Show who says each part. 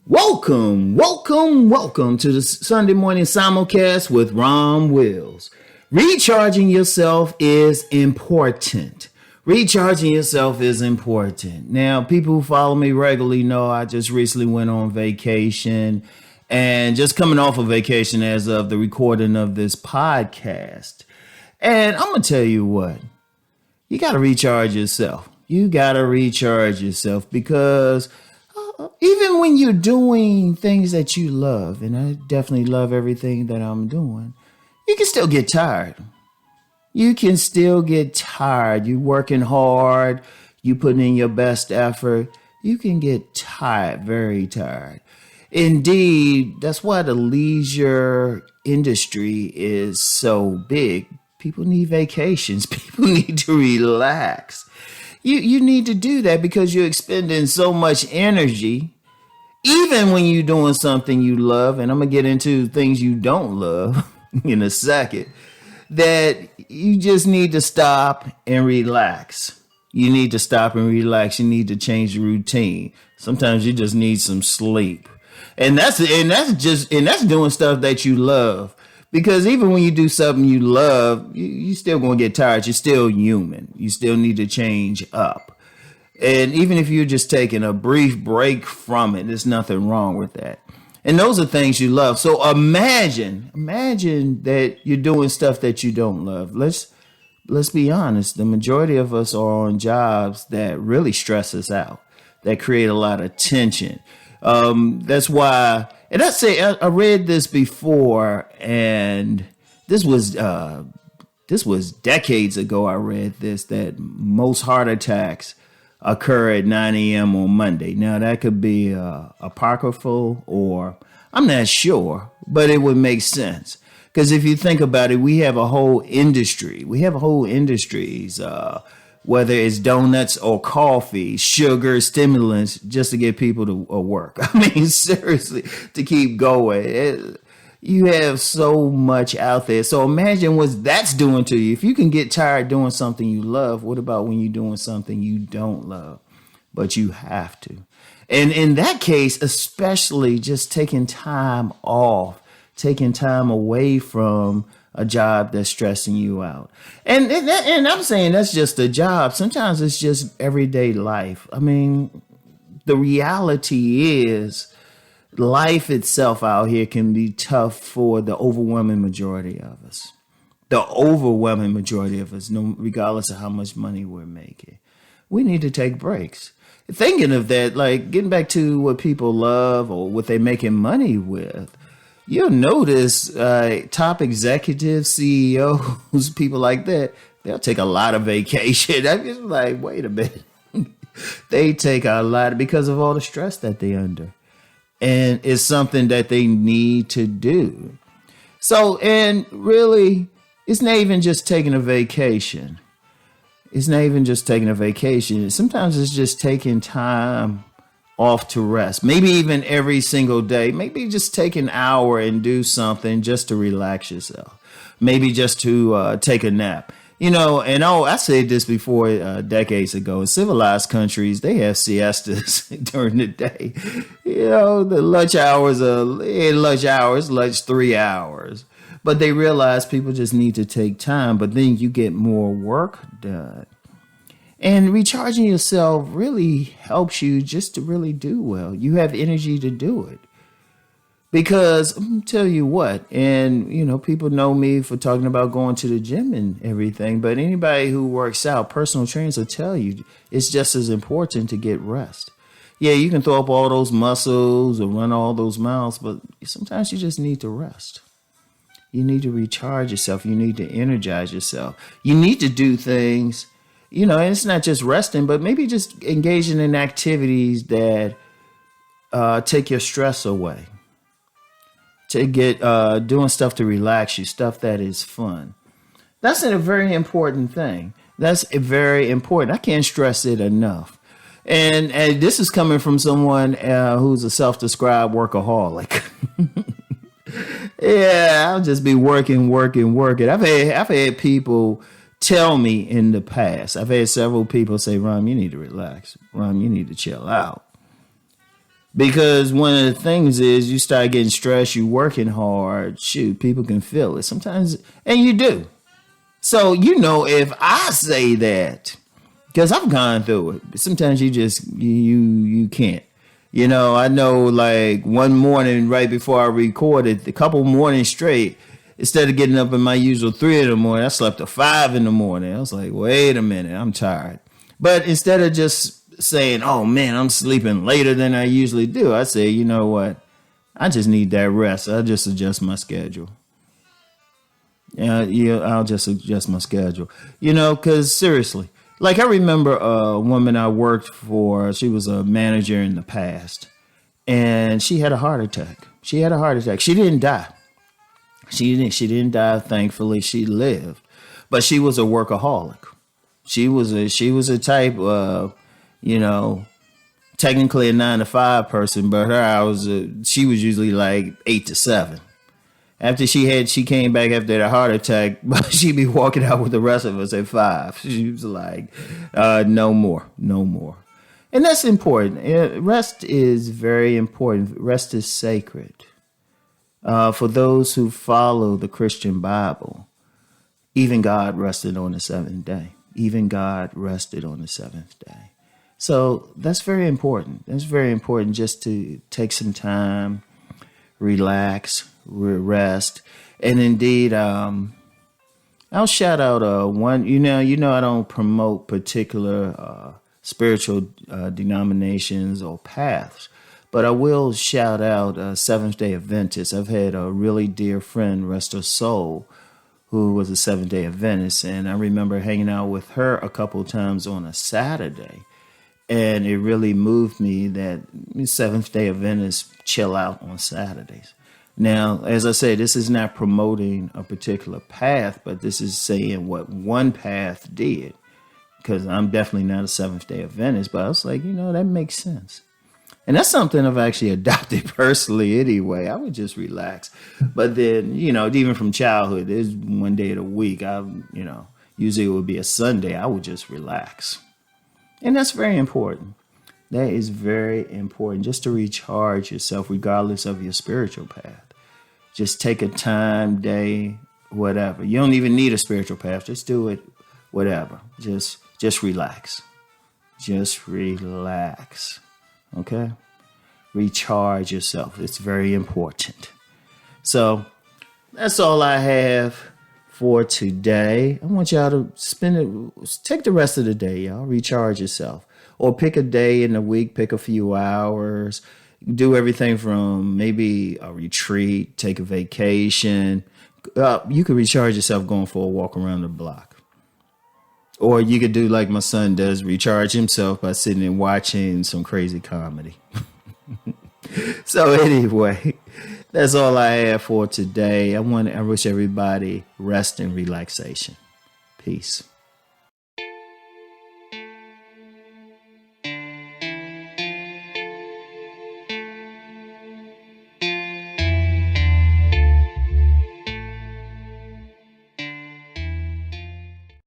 Speaker 1: Welcome to the Sunday morning simulcast with Rom Wills. Recharging yourself is important. Now, people who follow me regularly know I just recently went on vacation and just coming off of vacation as of the recording of this podcast. And I'm going to tell you what, you got to recharge yourself. Because even when you're doing things that you love, and I definitely love everything that I'm doing, you can still get tired. You're working hard. You putting in your best effort. You can get tired, very tired. Indeed, that's why the leisure industry is so big. People need vacations. People need to relax. You need to do that because you're expending so much energy, even when you're doing something you love, and I'm going to get into things you don't love in a second, that you just need to stop and relax. You need to change the routine. Sometimes you just need some sleep. And that's doing stuff that you love. Because even when you do something you love, you still going to get tired. You're still human. You still need to change up. And even if you're just taking a brief break from it, there's nothing wrong with that. And those are things you love. So imagine that you're doing stuff that you don't love. Let's be honest. The majority of us are on jobs that really stress us out, that create a lot of tension. That's why, and I read this before, and this was decades ago. I read this, that most heart attacks occur at 9 a.m. on Monday. Now that could be apocryphal, or I'm not sure, but it would make sense. Because if you think about it, we have a whole industries, whether it's donuts or coffee, sugar, stimulants, just to get people to work. I mean, seriously, to keep going. You have so much out there. So imagine what that's doing to you. If you can get tired doing something you love, what about when you're doing something you don't love, but you have to? And in that case, especially just taking time off, taking time away from a job that's stressing you out. And I'm saying that's just a job. Sometimes it's just everyday life. I mean, the reality is life itself out here can be tough for the overwhelming majority of us. Regardless of how much money we're making. We need to take breaks. Thinking of that, like getting back to what people love or what they're making money with, you'll notice top executives, CEOs, people like that, they'll take a lot of vacation. I'm just like, wait a minute. They take a lot because of all the stress that they're under. And it's something that they need to do. So, and really, it's not even just taking a vacation. Sometimes it's just taking time off to rest, maybe even every single day, maybe just take an hour and do something just to relax yourself, maybe just to take a nap, and I said this before decades ago. In civilized countries, they have siestas during the day. The lunch 3 hours, but they realize people just need to take time, but then you get more work done. And recharging yourself really helps you just to really do well. You have energy to do it. Because I'm tell you what, and people know me for talking about going to the gym and everything, but anybody who works out, personal trainers will tell you it's just as important to get rest. Yeah, you can throw up all those muscles or run all those miles, but sometimes you just need to rest. You need to recharge yourself. You need to energize yourself. You need to do things. And it's not just resting, but maybe just engaging in activities that take your stress away. To get doing stuff to relax you, stuff that is fun. That's a very important thing. That's very important. I can't stress it enough. And this is coming from someone who's a self-described workaholic. Yeah, I'll just be working. I've had people tell me in the past. I've had several people say, Rom, you need to relax. Rom, you need to chill out. Because one of the things is you start getting stressed, you working hard, shoot, people can feel it sometimes, and you do. So, if I say that, because I've gone through it, but sometimes you can't. I know like one morning right before I recorded, a couple mornings straight, instead of getting up in my usual 3 in the morning, I slept at 5 in the morning. I was like, wait a minute, I'm tired. But instead of just saying, oh man, I'm sleeping later than I usually do, I say, you know what? I just need that rest. I'll just adjust my schedule. I'll just adjust my schedule. Because seriously, like I remember a woman I worked for, she was a manager in the past, and she had a heart attack. She didn't die. She didn't die, thankfully. She lived. But she was a workaholic. She was a type of, technically a 9 to 5 person, but her hours, she was usually like 8 to 7. After she came back after the heart attack, but she'd be walking out with the rest of us at 5. She was like, no more. And that's important. Rest is very important. Rest is sacred. For those who follow the Christian Bible, even God rested on the 7th day. Even God rested on the 7th day. So that's very important. That's very important, just to take some time, relax, rest. And indeed, I'll shout out one. I don't promote particular spiritual denominations or paths, but I will shout out Seventh-day Adventists. I've had a really dear friend, rest her soul, who was a Seventh-day Adventist, and I remember hanging out with her a couple of times on a Saturday. And it really moved me that Seventh-day Adventists chill out on Saturdays. Now, as I say, this is not promoting a particular path, but this is saying what one path did. Because I'm definitely not a Seventh-day Adventist, but I was like, that makes sense. And that's something I've actually adopted personally anyway. I would just relax. But then, even from childhood, there's one day of the week, usually it would be a Sunday, I would just relax. And that's very important. That is very important, just to recharge yourself regardless of your spiritual path. Just take a time, day, whatever. You don't even need a spiritual path. Just do it, whatever. Just relax. Just relax. Okay? Recharge yourself. It's very important. So that's all I have for today. I want y'all to take the rest of the day, y'all. Recharge yourself. Or pick a day in the week, pick a few hours. Do everything from maybe a retreat, take a vacation. You could recharge yourself going for a walk around the block. Or you could do like my son does, recharge himself by sitting and watching some crazy comedy. So anyway, that's all I have for today. I wish everybody rest and relaxation. Peace.